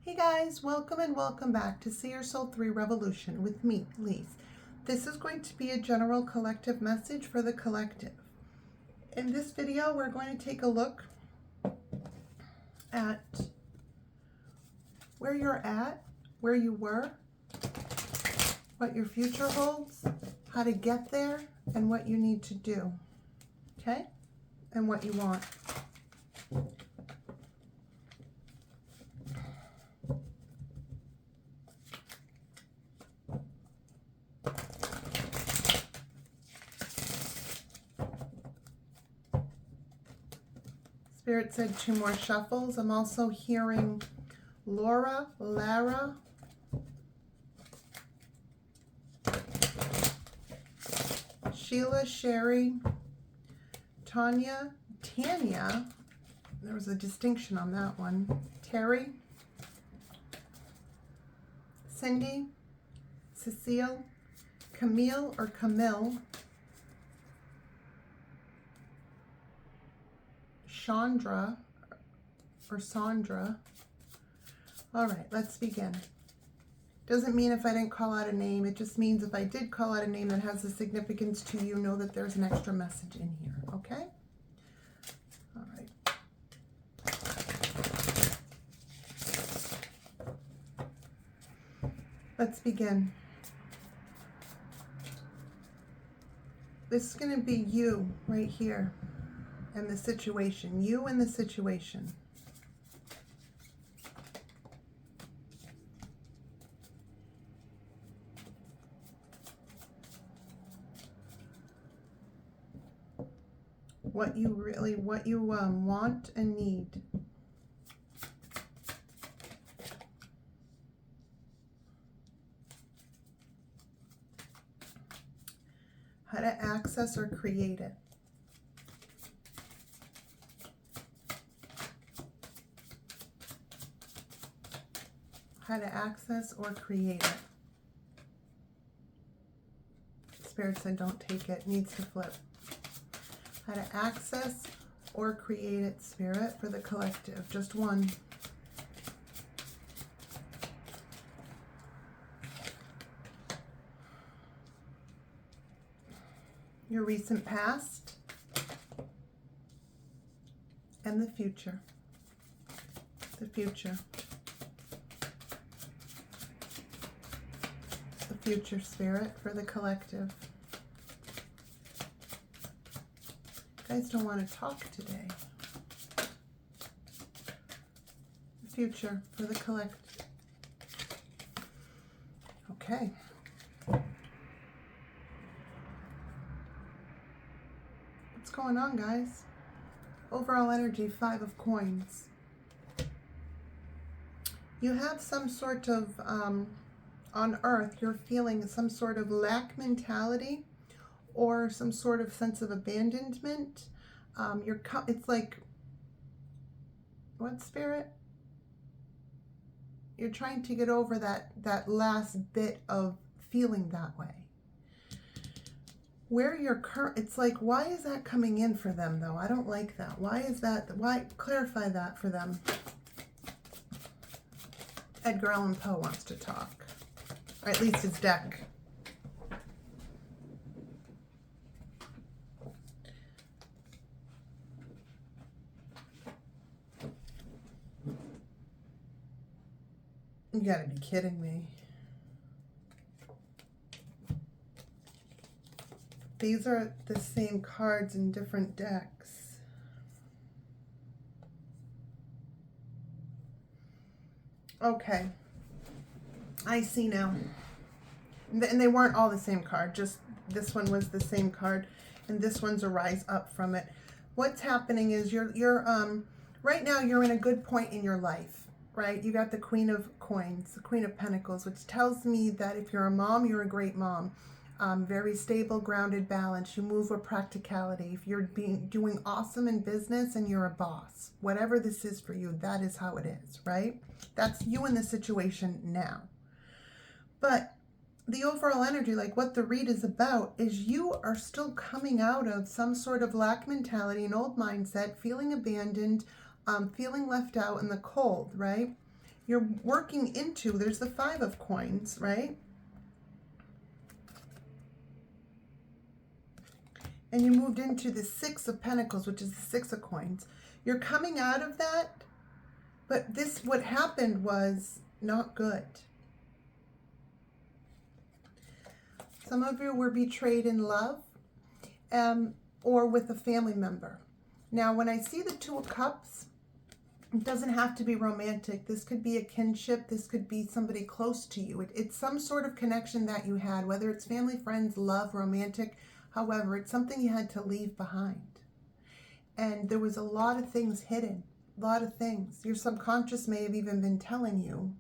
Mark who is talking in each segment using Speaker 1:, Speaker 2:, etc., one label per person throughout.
Speaker 1: Hey guys, welcome and welcome back to See Your Soul 3 Revolution with me, Lise. This is going to be a general collective message for the collective. In this video, we're going to take a look at where you're at, where you were, what your future holds, how to get there, and what you need to do, okay? And what you want. Spirit said 2 more shuffles. I'm also hearing Laura, Lara, Sheila, Sherry, Tanya, Tanya, there was a distinction on that one, Terry, Cindy, Cecile, Camille or Camille, Chandra or Sandra. All right, let's begin. Doesn't mean if I didn't call out a name, it just means if I did call out a name that has a significance to you, know that there's an extra message in here, okay? All right. Let's begin. This is going to be you right here and the situation. You and the situation. What you want and need. How to access or create it. How to access or create it. Spirit said don't take it, needs to flip. How to access or create it, Spirit, for the collective. Just one. Your recent past and the future. The future. The future, Spirit, for the collective. You guys don't want to talk today. The future for the collective. Okay. What's going on, guys? Overall energy, 5 of coins. You have some sort of, on earth, you're feeling some sort of lack mentality or some sort of sense of abandonment. It's like, what, Spirit? You're trying to get over that last bit of feeling that way. Where you're it's like, why is that coming in for them though? I don't like that. Why is that? Why? Clarify that for them. Edgar Allan Poe wants to talk, or at least his deck. You gotta be kidding me. These are the same cards in different decks. Okay. I see now. And they weren't all the same card. Just this one was the same card. And this one's a rise up from it. What's happening is you're right now you're in a good point in your life. Right? You got the Queen of Coins, the Queen of Pentacles, which tells me that if you're a mom, you're a great mom. Very stable, grounded, balanced. You move with practicality. If you're doing awesome in business and you're a boss, whatever this is for you, that is how it is, right? That's you in the situation now. But the overall energy, like what the read is about, is you are still coming out of some sort of lack mentality, an old mindset, feeling abandoned, feeling left out in the cold, right? You're working into, there's the 5 of coins, right? And you moved into the 6 of pentacles, which is the 6 of coins. You're coming out of that, but what happened was not good. Some of you were betrayed in love, or with a family member. Now, when I see the 2 of Cups, it doesn't have to be romantic. This could be a kinship. This could be somebody close to you. It's some sort of connection that you had, whether it's family, friends, love, romantic. However, it's something you had to leave behind. And there was a lot of things hidden, a lot of things. Your subconscious may have even been telling you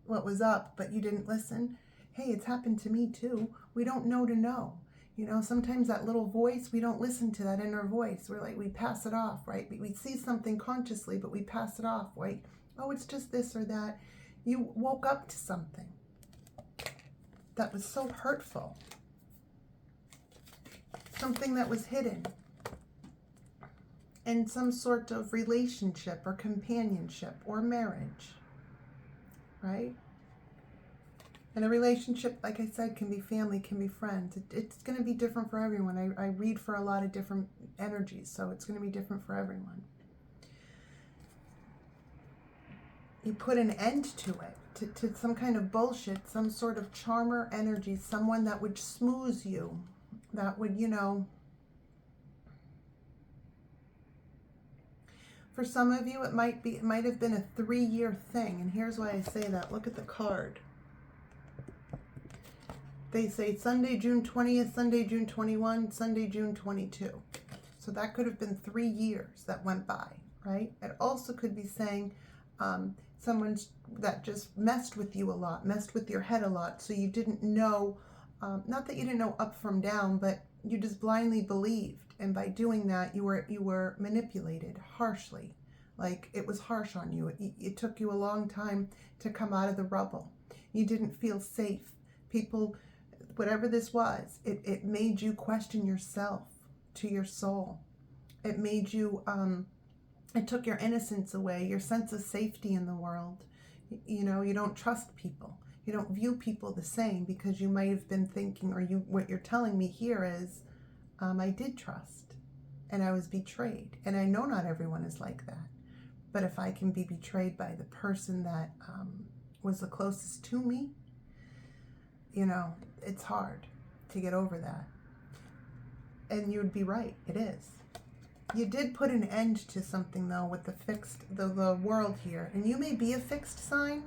Speaker 1: what was up, but you didn't listen. Hey, it's happened to me too. We don't know to know. You know, sometimes that little voice, we don't listen to that inner voice. We're like, we pass it off, right? We see something consciously, but we pass it off, right? Oh, it's just this or that. You woke up to something that was so hurtful. Something that was hidden in some sort of relationship or companionship or marriage, right? And a relationship, like I said, can be family, can be friends. It's going to be different for everyone. I read for a lot of different energies, so it's going to be different for everyone. You put an end to it, to some kind of bullshit, some sort of charmer energy, someone that would smooth you, that would, you know. For some of you, it might have been a 3-year thing, and here's why I say that. Look at the card. They say Sunday, June 20th, Sunday, June 21, Sunday, June 22. So that could have been 3 years that went by, right? It also could be saying someone that just messed with you a lot, messed with your head a lot, so you didn't know, not that you didn't know up from down, but you just blindly believed. And by doing that, you were manipulated harshly. Like, it was harsh on you. It took you a long time to come out of the rubble. You didn't feel safe. People, whatever this was, it made you question yourself to your soul. It made you, it took your innocence away, your sense of safety in the world. You know, you don't trust people. You don't view people the same because you might have been thinking, or what you're telling me here is, I did trust and I was betrayed. And I know not everyone is like that. But if I can be betrayed by the person that was the closest to me, you know, it's hard to get over that. And you would be right, it is. You did put an end to something, though, with the world here. And you may be a fixed sign.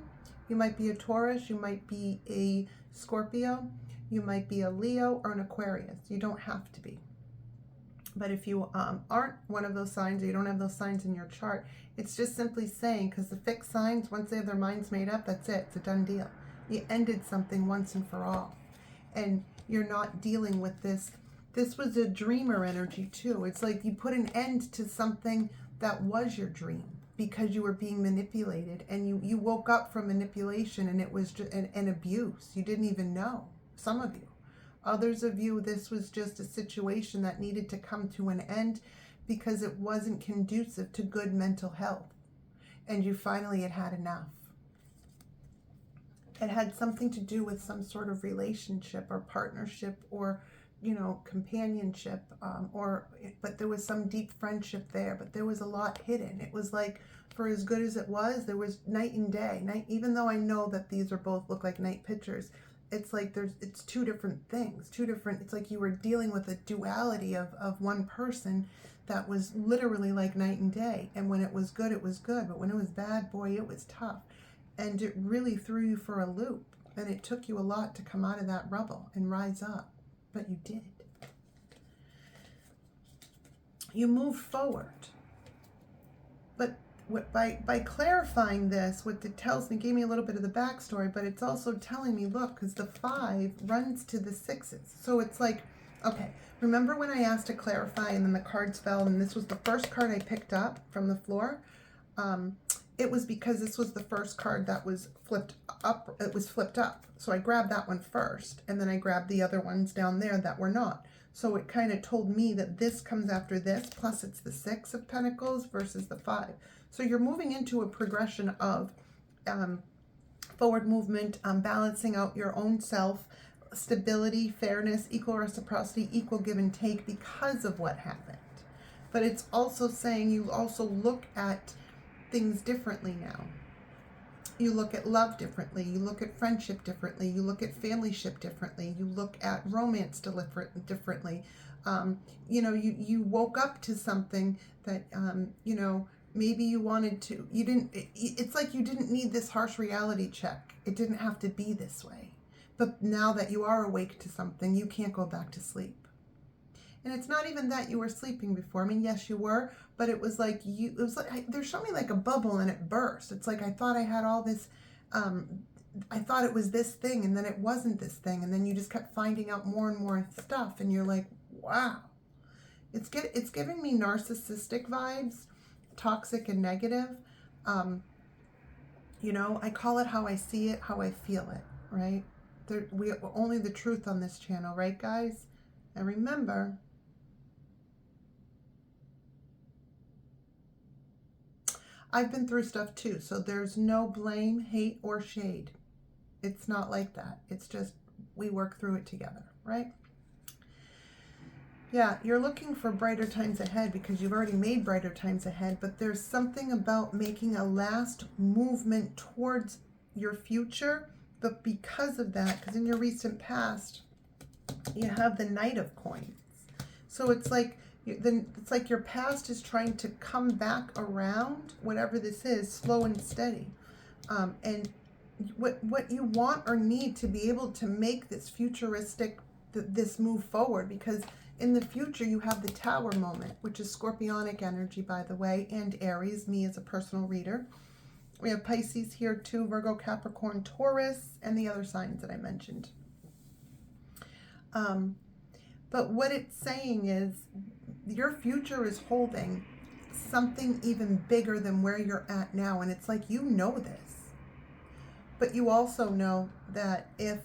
Speaker 1: You might be a Taurus. You might be a Scorpio. You might be a Leo or an Aquarius. You don't have to be. But if you aren't one of those signs, or you don't have those signs in your chart, it's just simply saying, because the fixed signs, once they have their minds made up, that's it. It's a done deal. You ended something once and for all. And you're not dealing with this. This was a dreamer energy too. It's like you put an end to something that was your dream because you were being manipulated, and you woke up from manipulation, and it was just an abuse. You didn't even know. Some of you. Others of you, this was just a situation that needed to come to an end because it wasn't conducive to good mental health. And you finally had enough. It had something to do with some sort of relationship or partnership or, you know, companionship, but there was some deep friendship there, but there was a lot hidden. It was like, for as good as it was, there was night and day. Even though I know that these are both look like night pictures, it's like it's two different things, it's like you were dealing with a duality of one person that was literally like night and day. And when it was good, but when it was bad, boy, it was tough. And it really threw you for a loop. And it took you a lot to come out of that rubble and rise up. But you did. You moved forward. But by clarifying this, what it tells me, gave me a little bit of the backstory, but it's also telling me, look, because the 5 runs to the 6s. So it's like, okay, remember when I asked to clarify and then the cards fell, and this was the first card I picked up from the floor? It was because this was the first card that was flipped up. It was flipped up. So I grabbed that one first, and then I grabbed the other ones down there that were not. So it kind of told me that this comes after this, plus it's the 6 of Pentacles versus the 5. So you're moving into a progression of forward movement, balancing out your own self, stability, fairness, equal reciprocity, equal give and take because of what happened. But it's also saying you also look at things differently now. You look at love differently. You look at friendship differently. You look at familyship differently. You look at romance differently. You woke up to something that, maybe you wanted to. You didn't. It's like you didn't need this harsh reality check. It didn't have to be this way. But now that you are awake to something, you can't go back to sleep. And it's not even that you were sleeping before. I mean, yes, you were, but it was like they're showing me like a bubble and it burst. It's like I thought I had all this, I thought it was this thing and then it wasn't this thing. And then you just kept finding out more and more stuff and you're like, wow. It's giving me narcissistic vibes, toxic and negative. I call it how I see it, how I feel it, right? We only the truth on this channel, right, guys? And remember, I've been through stuff too, so there's no blame, hate, or shade. It's not like that. It's just we work through it together, right? Yeah, you're looking for brighter times ahead because you've already made brighter times ahead, but there's something about making a last movement towards your future, but because of that, because in your recent past, you have the Knight of Coins. So it's like your past is trying to come back around, whatever this is, slow and steady. And what you want or need to be able to make this futuristic, this move forward, because in the future you have the Tower moment, which is Scorpionic energy, by the way, and Aries, me as a personal reader. We have Pisces here too, Virgo, Capricorn, Taurus, and the other signs that I mentioned. But what it's saying is your future is holding something even bigger than where you're at now. And it's like, you know this, but you also know that if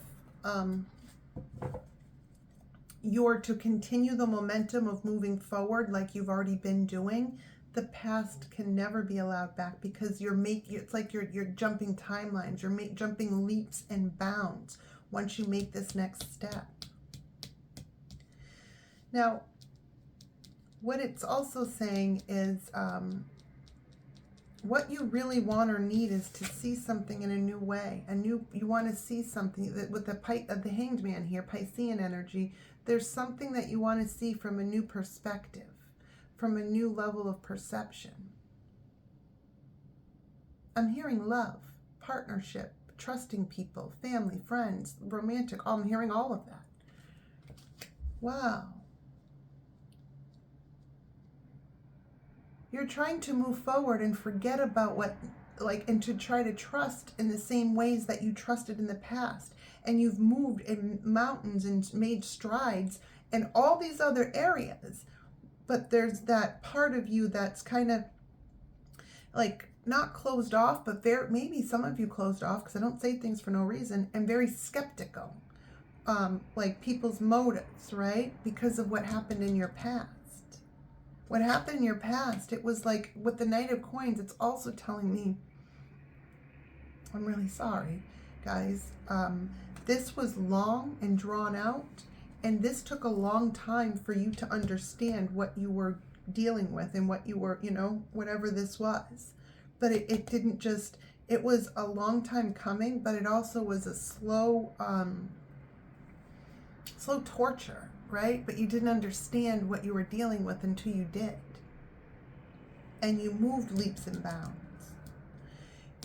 Speaker 1: you're to continue the momentum of moving forward like you've already been doing, the past can never be allowed back, because it's like you're jumping timelines, you're jumping leaps and bounds once you make this next step. Now, what it's also saying is what you really want or need is to see something in a new way. You want to see something that with the Hanged Man here, Piscean energy, there's something that you want to see from a new perspective, from a new level of perception. I'm hearing love, partnership, trusting people, family, friends, romantic. I'm hearing all of that. Wow. You're trying to move forward and forget about and to try to trust in the same ways that you trusted in the past. And you've moved in mountains and made strides in all these other areas. But there's that part of you that's kind of like not closed off, but maybe some of you closed off, because I don't say things for no reason, and very skeptical. Like people's motives, right? Because of what happened in your past. What happened in your past, it was like with the Knight of Coins, it's also telling me, I'm really sorry, guys. This was long and drawn out, and this took a long time for you to understand what you were dealing with and what you were, whatever this was. But it didn't just, it was a long time coming, but it also was a slow torture. Right? But you didn't understand what you were dealing with until you did. And you moved leaps and bounds.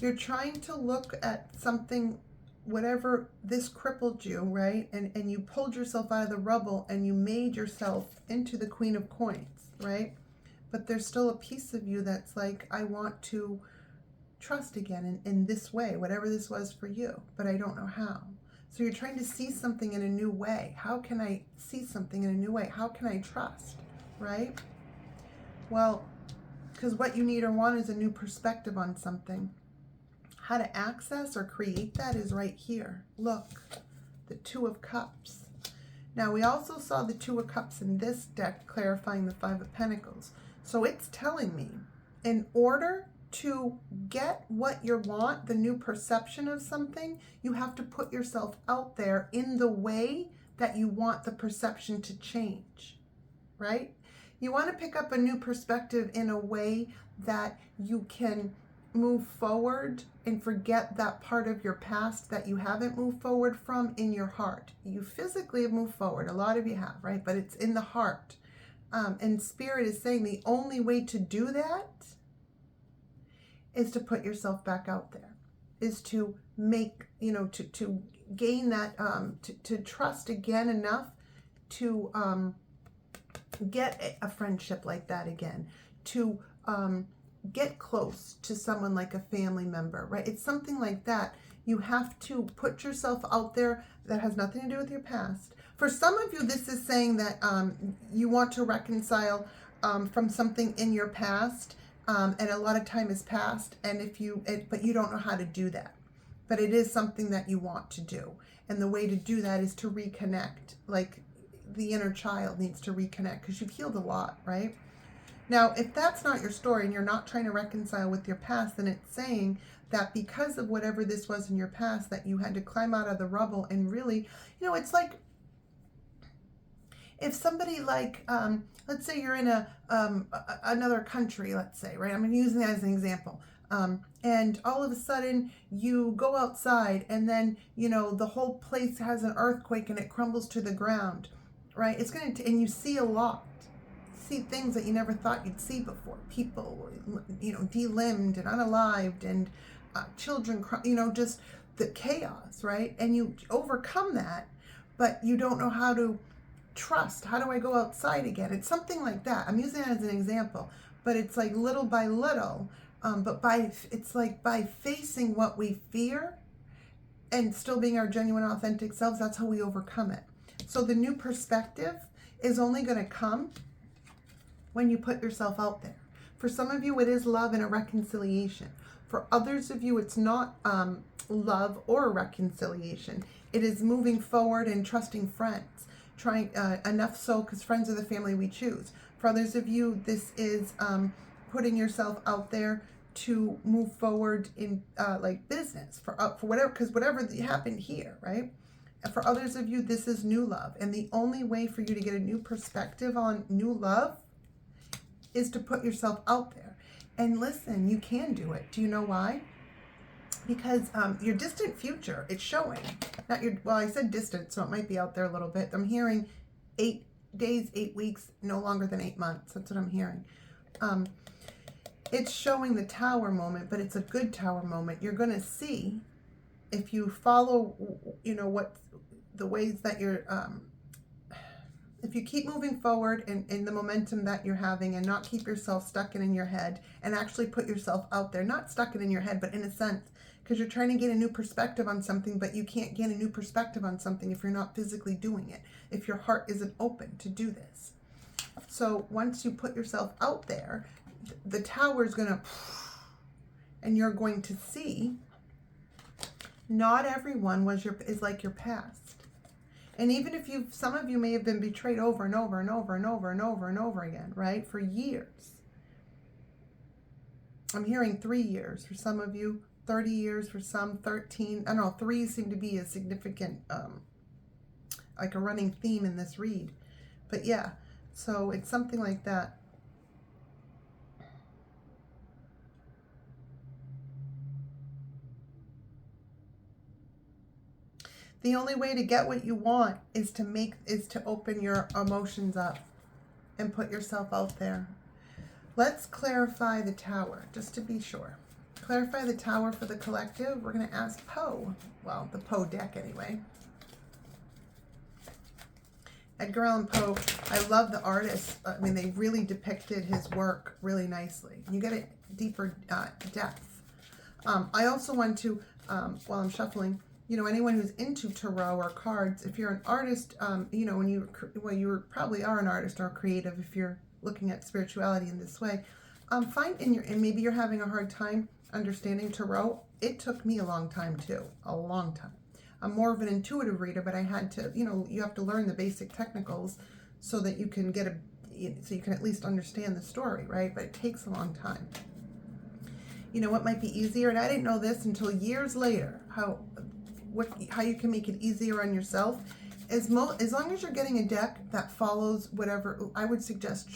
Speaker 1: You're trying to look at something, whatever this crippled you, right? And you pulled yourself out of the rubble and you made yourself into the Queen of Coins, right? But there's still a piece of you that's like, I want to trust again in this way, whatever this was for you, but I don't know how. So you're trying to see something in a new way. How can I see something in a new way? How can I trust, right? Well, because what you need or want is a new perspective on something. How to access or create that is right here. Look, the Two of Cups. Now, we also saw the Two of Cups in this deck clarifying the Five of Pentacles. So it's telling me, in order to get what you want, the new perception of something, you have to put yourself out there in the way that you want the perception to change, right? You want to pick up a new perspective in a way that you can move forward and forget that part of your past that you haven't moved forward from in your heart. You physically have moved forward. A lot of you have, right? But it's in the heart. And Spirit is saying the only way to do that is to put yourself back out there, is to make, to gain that, to trust again enough to get a friendship like that again, to get close to someone like a family member, right? It's something like that. You have to put yourself out there. That has nothing to do with your past. For some of you, this is saying that you want to reconcile from something in your past, and a lot of time has passed, and but you don't know how to do that. But it is something that you want to do, and the way to do that is to reconnect. Like the inner child needs to reconnect because you've healed a lot, right? Now, if that's not your story and you're not trying to reconcile with your past, then it's saying that because of whatever this was in your past, that you had to climb out of the rubble and really, it's like if somebody like, let's say you're in another country, let's say, right? I'm using that as an example. And all of a sudden you go outside and then, the whole place has an earthquake and it crumbles to the ground, right? And you see a lot. See things that you never thought you'd see before. People, delimbed and unalived, and children, just the chaos, right? And you overcome that, but you don't know how to trust. How do I go outside again? It's something like that. I'm using that as an example, but it's like little by little. It's like by facing what we fear and still being our genuine, authentic selves, that's how we overcome it. So the new perspective is only going to come when you put yourself out there. For some of you, it is love and a reconciliation. For others of you, it's not love or reconciliation. It is moving forward and trusting friends. Trying enough so because friends are the family we choose. For others of you, this is putting yourself out there to move forward in like business for whatever, because whatever happened here, right? And for others of you, this is new love. And the only way for you to get a new perspective on new love is to put yourself out there. And listen, you can do it. Do you know why? Because your distant future, it's showing. I said distant, so it might be out there a little bit. I'm hearing 8 days, 8 weeks, no longer than 8 months. That's what I'm hearing. It's showing the tower moment, but it's a good tower moment. You're going to see, if you follow, what the ways that you're, if you keep moving forward in the momentum that you're having and not keep yourself stuck in your head and actually put yourself out there, not stuck in your head, but in a sense, because you're trying to get a new perspective on something, but you can't get a new perspective on something if you're not physically doing it, if your heart isn't open to do this. So once you put yourself out there, the tower is going to, and you're going to see, not everyone is like your past. And even if some of you may have been betrayed over and over and over and over and over and over again, right? For years. I'm hearing 3 years for some of you, 30 years for some, 13. I don't know, 3 seem to be a significant, like a running theme in this read. But yeah, so it's something like that. The only way to get what you want is to open your emotions up and put yourself out there. Let's clarify the tower, just to be sure. Clarify the tower for the collective. We're going to ask Poe. Well, the Poe deck anyway. Edgar Allan Poe, I love the artist. I mean, they really depicted his work really nicely. You get a deeper depth. I also want to, while I'm shuffling, anyone who's into tarot or cards, if you're an artist, when you probably are an artist or creative if you're looking at spirituality in this way, and maybe you're having a hard time understanding tarot. It took me a long time too, a long time. I'm more of an intuitive reader, but I had to, you have to learn the basic technicals so that you can so you can at least understand the story, right? But it takes a long time. You know what might be easier, and I didn't know this until years later, how you can make it easier on yourself. As long as you're getting a deck that follows whatever, I would suggest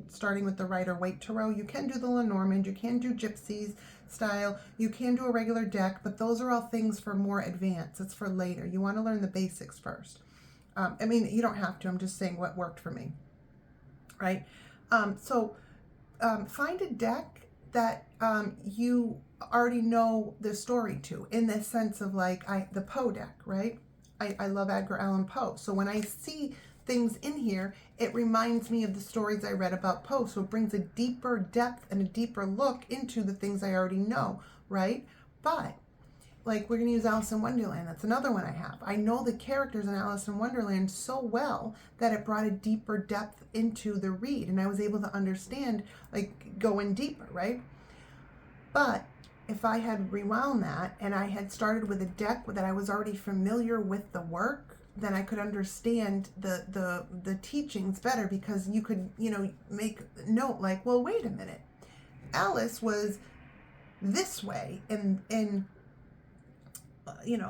Speaker 1: starting with the Rider-Waite Tarot. You can do the Lenormand, you can do Gypsies style, you can do a regular deck, but those are all things for more advanced. It's for later. You want to learn the basics first. I mean, you don't have to. I'm just saying what worked for me, right? Find a deck that you already know the story to, in the sense of like the Poe deck, right? I love Edgar Allan Poe. So when I see things in here, it reminds me of the stories I read about Poe. So it brings a deeper depth and a deeper look into the things I already know, right? But like, we're going to use Alice in Wonderland. That's another one I have. I know the characters in Alice in Wonderland so well that it brought a deeper depth into the read, and I was able to understand, like, going deeper, right? But if I had rewound that and I had started with a deck that I was already familiar with the work, then I could understand the teachings better, because you could, make note like, well, wait a minute. Alice was this way in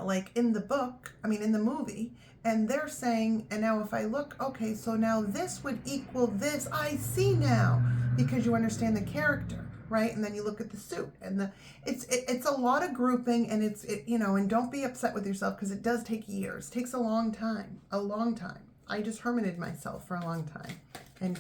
Speaker 1: like in the book, in the movie, and they're saying, and now if I look, okay, so now this would equal this. I see now, because you understand the character. Right? And then you look at the suit, and it's a lot of grouping, and and don't be upset with yourself, because it does take years. It takes a long time. I just hermited myself for a long time and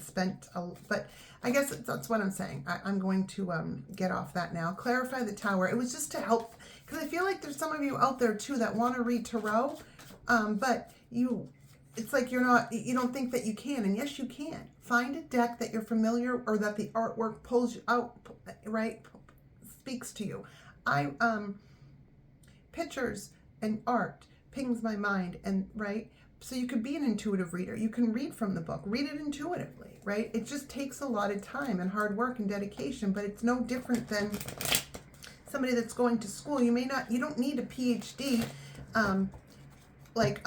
Speaker 1: but I guess that's what I'm saying. I'm going to get off that now. Clarify the Tower. It was just to help, because I feel like there's some of you out there too that want to read tarot, but it's like you don't think that you can, and yes, you can. Find a deck that you're familiar, or that the artwork pulls you out, right? Speaks to you. Pictures and art pings my mind, and right? So you could be an intuitive reader. You can read from the book. Read it intuitively, right? It just takes a lot of time and hard work and dedication, but it's no different than somebody that's going to school. You don't need a PhD, like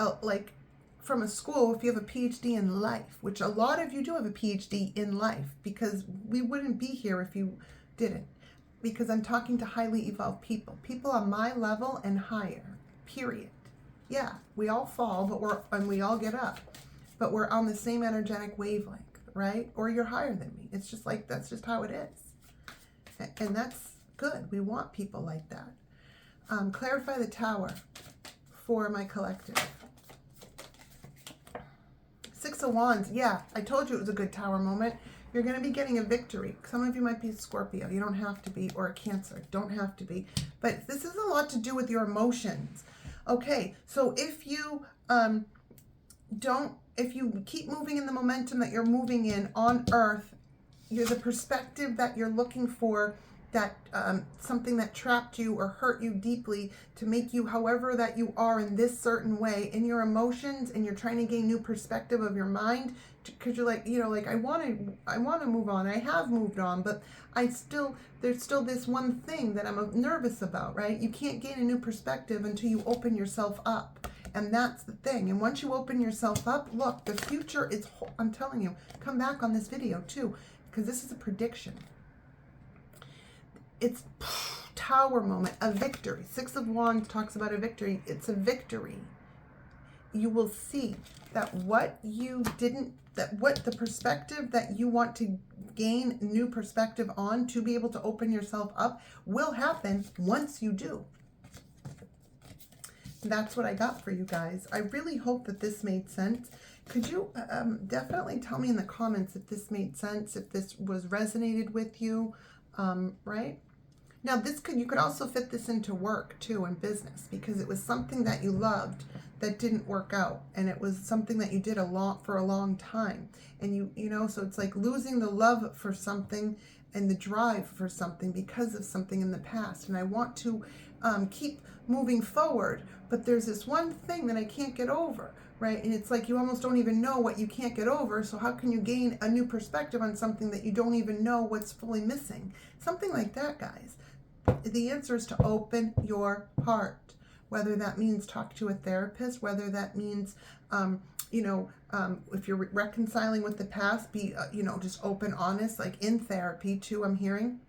Speaker 1: from a school, if you have a PhD in life, which a lot of you do have a PhD in life, because we wouldn't be here if you didn't, because I'm talking to highly evolved people on my level and higher, period. Yeah, we all fall, and we all get up, but we're on the same energetic wavelength, right? Or you're higher than me. It's just like, that's just how it is. And that's good. We want people like that. Clarify the Tower for my collective. Six of Wands. Yeah, I told you it was a good Tower moment. You're going to be getting a victory. Some of you might be a Scorpio. You don't have to be, or a Cancer. Don't have to be. But this has a lot to do with your emotions. Okay, so if you if you keep moving in the momentum that you're moving in on Earth, you're the perspective that you're looking for, that something that trapped you or hurt you deeply, to make you however that you are in this certain way in your emotions, and you're trying to gain new perspective of your mind, because you're like, I want to move on. I have moved on, but there's still this one thing that I'm nervous about, right? You can't gain a new perspective until you open yourself up. And that's the thing. And once you open yourself up, look, the future is, I'm telling you, come back on this video too, because this is a prediction. It's Tower moment, a victory. Six of Wands talks about a victory. It's a victory. You will see that the perspective that you want to gain new perspective on, to be able to open yourself up, will happen once you do. That's what I got for you guys. I really hope that this made sense. Could you definitely tell me in the comments if this made sense, if this was resonated with you, right? Now, you could also fit this into work too, and business, because it was something that you loved that didn't work out, and it was something that you did for a long time, and so it's like losing the love for something and the drive for something because of something in the past. And I want to keep moving forward, but there's this one thing that I can't get over, right? And it's like you almost don't even know what you can't get over, so how can you gain a new perspective on something that you don't even know what's fully missing? Something like that, guys. The answer is to open your heart. whether that means talk to a therapist, whether that means, if you're reconciling with the past, be, just open, honest, like in therapy too, I'm hearing,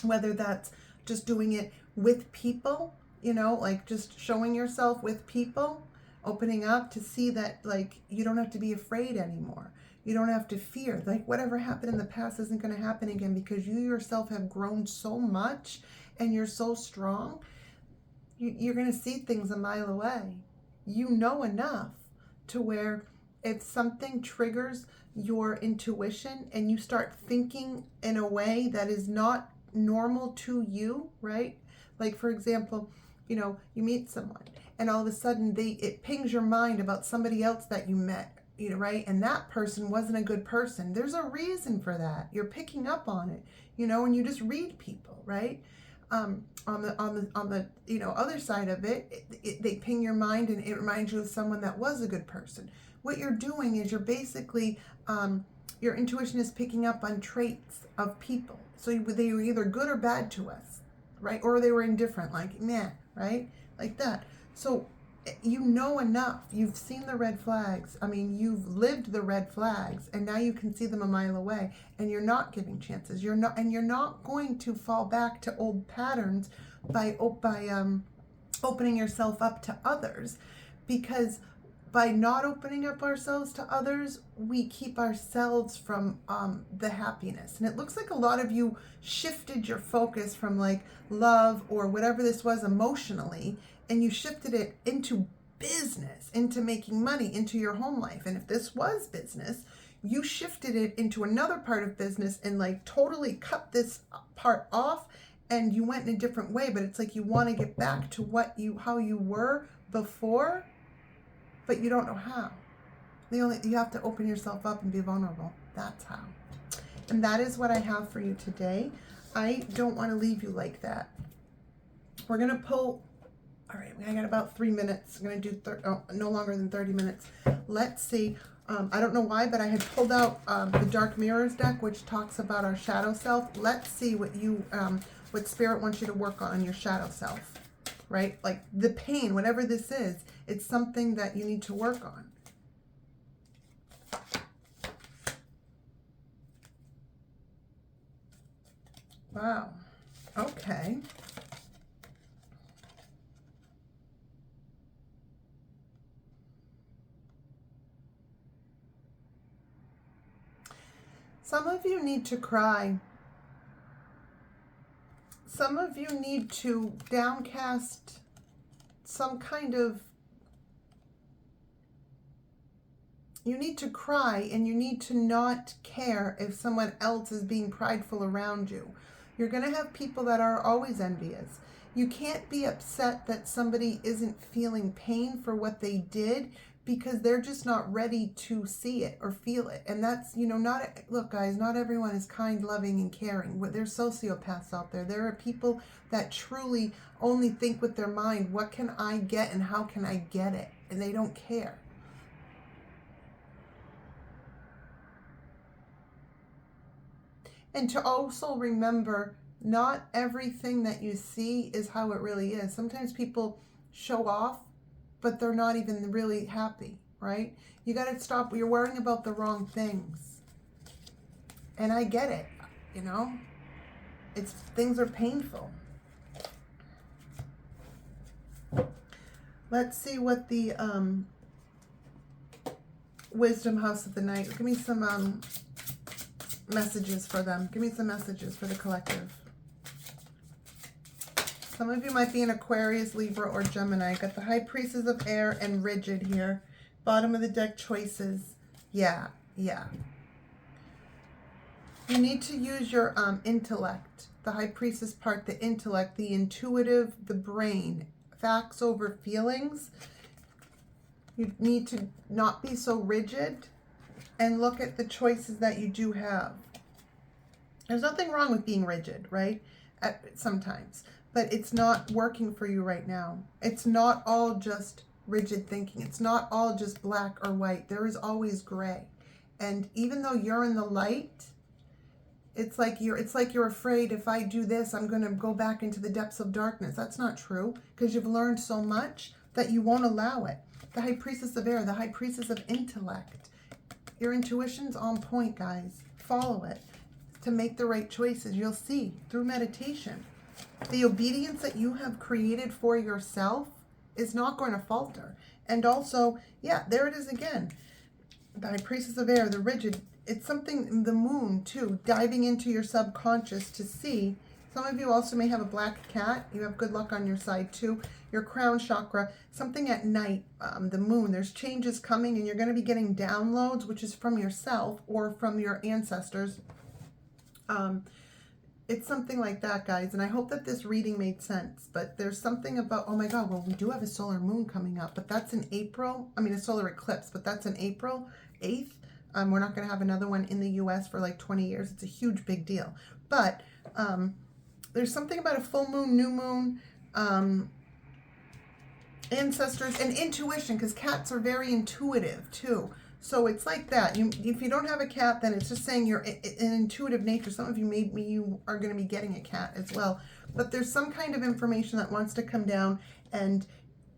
Speaker 1: whether that's just doing it with people, like just showing yourself with people, opening up to see that, like, you don't have to be afraid anymore. You don't have to fear. Like, whatever happened in the past isn't going to happen again, because you yourself have grown so much and you're so strong. You're going to see things a mile away. You know enough to where if something triggers your intuition and you start thinking in a way that is not normal to you, right? Like, for example, you meet someone and all of a sudden it pings your mind about somebody else that you met, right? And that person wasn't a good person. There's a reason for that. You're picking up on it, and you just read people, right? On the other side of it, they ping your mind and it reminds you of someone that was a good person. What you're doing is you're basically, your intuition is picking up on traits of people. So they were either good or bad to us, right? Or they were indifferent, like meh, right? Like that. So you know enough. You've seen the red flags. I mean, you've lived the red flags, and now you can see them a mile away, and you're not giving chances. You're not going to fall back to old patterns by opening yourself up to others, because by not opening up ourselves to others, we keep ourselves from the happiness. And it looks like a lot of you shifted your focus from like love or whatever this was emotionally, and you shifted it into business, into making money, into your home life. And if this was business, you shifted it into another part of business and like totally cut this part off, and you went in a different way. But it's like you want to get back to how you were before, but you don't know how. You have to open yourself up and be vulnerable. That's how. And that is what I have for you today. I don't want to leave you like that. We're going to pull. All right, I got about 3 minutes. I'm going to do no longer than 30 minutes. Let's see. I don't know why, but I had pulled out the Dark Mirrors deck, which talks about our shadow self. Let's see what what Spirit wants you to work on your shadow self, right? Like the pain, whatever this is, it's something that you need to work on. Wow. Okay. Some of you need to cry. Some of you need to downcast some kind of, you need to cry, and you need to not care if someone else is being prideful around you. You're going to have people that are always envious. You can't be upset that somebody isn't feeling pain for what they did, because they're just not ready to see it or feel it. And that's, look guys, not everyone is kind, loving, and caring. There's sociopaths out there. There are people that truly only think with their mind, what can I get and how can I get it? And they don't care. And to also remember, not everything that you see is how it really is. Sometimes people show off, but they're not even really happy, right? You got to stop. You're worrying about the wrong things. And I get it, things are painful. Let's see what the Wisdom House of the Night. Give me some messages for them. Give me some messages for the collective. Some of you might be in Aquarius, Libra, or Gemini. Got the High Priestess of Air and Rigid here. Bottom of the deck, Choices. Yeah. You need to use your intellect. The High Priestess part, the intellect, the intuitive, the brain. Facts over feelings. You need to not be so rigid and look at the choices that you do have. There's nothing wrong with being rigid, right? Sometimes. But it's not working for you right now. It's not all just rigid thinking. It's not all just black or white. There is always gray. And even though you're in the light, It's like you're afraid, if I do this, I'm going to go back into the depths of darkness. That's not true, because you've learned so much that you won't allow it. The High Priestess of Air, the High Priestess of Intellect. Your intuition's on point, guys. Follow it to make the right choices. You'll see through meditation. The obedience that you have created for yourself is not going to falter. And also, yeah, there it is again. The High Priestess of Air, the rigid. It's something, the moon too, diving into your subconscious to see. Some of you also may have a black cat. You have good luck on your side too. Your crown chakra, something at night, the moon, there's changes coming and you're going to be getting downloads, which is from yourself or from your ancestors. It's something like that, guys. And I hope that this reading made sense. But there's something about, oh my God, well, we do have a solar moon coming up, but that's in April. I mean, a solar eclipse, but that's in April 8th. We're not going to have another one in the U.S. for like 20 years. It's a huge, big deal. But there's something about a full moon, new moon, ancestors, and intuition, because cats are very intuitive too. So it's like that. If you don't have a cat, then it's just saying you're an intuitive nature. Some of you, maybe you are going to be getting a cat as well. But there's some kind of information that wants to come down, and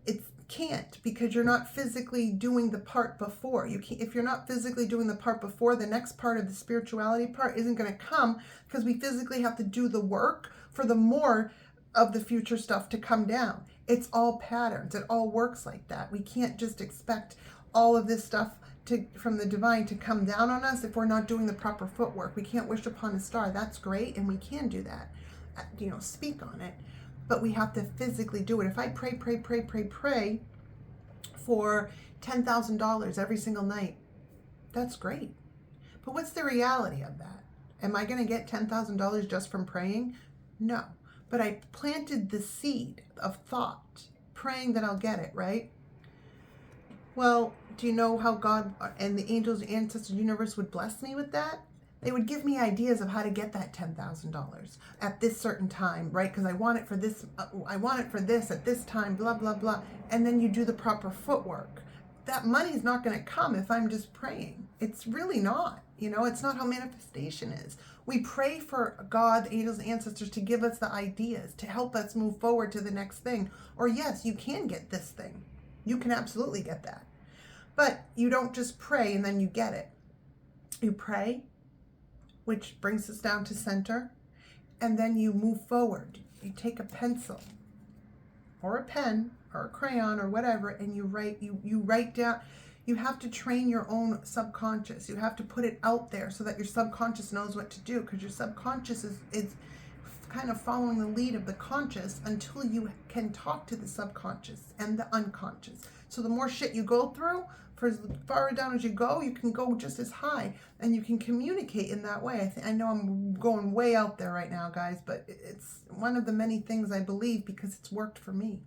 Speaker 1: it can't, because you're not physically doing the part before. You can't, if you're not physically doing the part before, the next part of the spirituality part isn't going to come, because we physically have to do the work for the more of the future stuff to come down. It's all patterns. It all works like that. We can't just expect all of this stuff from the divine to come down on us if we're not doing the proper footwork. We can't wish upon a star. That's great, and we can do that. Speak on it. But we have to physically do it. If I pray for $10,000 every single night, that's great. But what's the reality of that? Am I going to get $10,000 just from praying? No. But I planted the seed of thought, praying that I'll get it, right? Well, do you know how God and the angels, the ancestors, universe would bless me with that? They would give me ideas of how to get that $10,000 at this certain time, right? Because I want it for this, I want it for this at this time, blah, blah, blah. And then you do the proper footwork. That money's not going to come if I'm just praying. It's really not. It's not how manifestation is. We pray for God, the angels, the ancestors to give us the ideas, to help us move forward to the next thing. Or yes, you can get this thing. You can absolutely get that. But you don't just pray and then you get it. You pray, which brings us down to center, and then you move forward. You take a pencil or a pen or a crayon or whatever, and you write down. You have to train your own subconscious. You have to put it out there so that your subconscious knows what to do, because your subconscious is kind of following the lead of the conscious until you can talk to the subconscious and the unconscious. So the more shit you go through, for as far down as you go, you can go just as high, and you can communicate in that way. I know I'm going way out there right now, guys, but it's one of the many things I believe, because it's worked for me.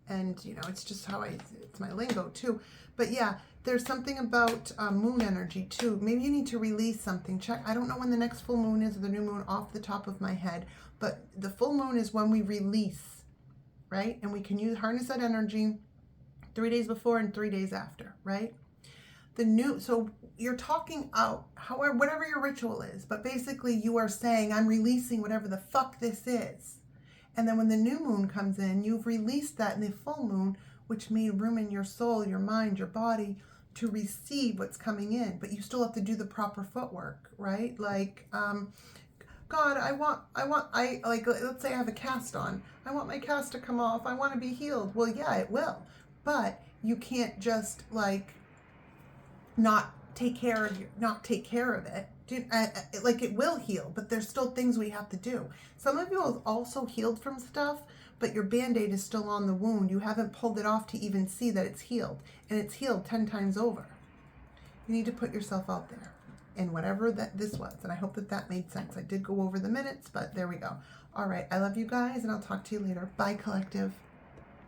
Speaker 1: And, it's just how it's my lingo too. But yeah, there's something about moon energy too. Maybe you need to release something. Check. I don't know when the next full moon is, or the new moon, off the top of my head. But the full moon is when we release, right? And we can harness that energy 3 days before and 3 days after, right? So you're talking out, however, whatever your ritual is, but basically you are saying, I'm releasing whatever the fuck this is. And then when the new moon comes in, you've released that in the full moon, which made room in your soul, your mind, your body to receive what's coming in. But you still have to do the proper footwork, right? Like, God, let's say I have a cast on. I want my cast to come off. I want to be healed. Well, yeah, it will. But you can't just not take care of it. It will heal, but there's still things we have to do. Some of you have also healed from stuff, but your Band-Aid is still on the wound. You haven't pulled it off to even see that it's healed, and it's healed 10 times over. You need to put yourself out there in whatever this was, and I hope that made sense. I did go over the minutes, but there we go. All right, I love you guys, and I'll talk to you later. Bye, collective.